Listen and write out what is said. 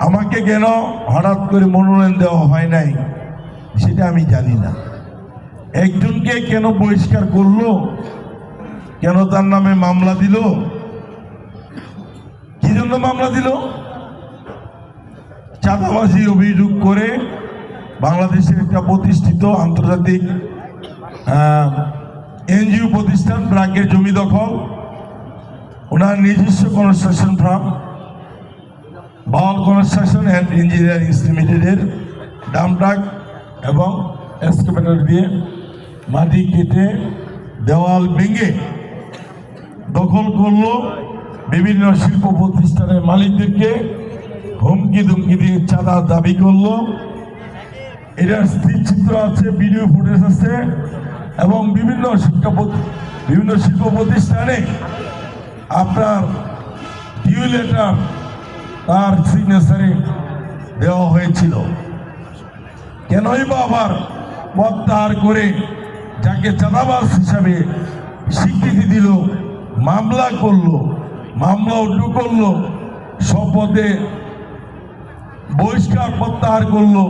আমাকে কেন হঠাৎ করে মনোনয়ন দেওয়া হয় নাই সেটা আমি জানি না। একজনকে কেন বহিষ্কার করলো, কেন তার নামে মামলা দিল, কি জন্য মামলা দিল? চাঁদাবাজি অভিযোগ করে বাংলাদেশের একটা প্রতিষ্ঠিত আন্তর্জাতিক এনজিও প্রতিষ্ঠান ব্র্যাকের জমি দখল, ওনার নিজস্ব construction farm Baul construction and engineering লিমিটেডের ডাম্প ট্রাক এবং এক্সকাভেটর দিয়ে মাটি কেটে দেওয়াল ভেঙে দখল করলো। বিভিন্ন শিল্প প্রতিষ্ঠানের মালিকদেরকে হুমকি ধুমকি দিয়ে চাঁদা দাবি করলো। এটার স্থিরচিত্র আছে, ভিডিও ফুটেজ আছে এবং বিভিন্ন শিল্প প্রতিষ্ঠানে আপনার ডিউ লেটার তার সিগনেচারে দেওয়া হয়েছিল। কেনই বা আবার প্রত্যাহার করে যাকে চাঁদাবাজ হিসাবে স্বীকৃতি দিল, মামলা করলো, মামলা উল্টো করলো, শপথে বহিষ্কার প্রত্যাহার করলো।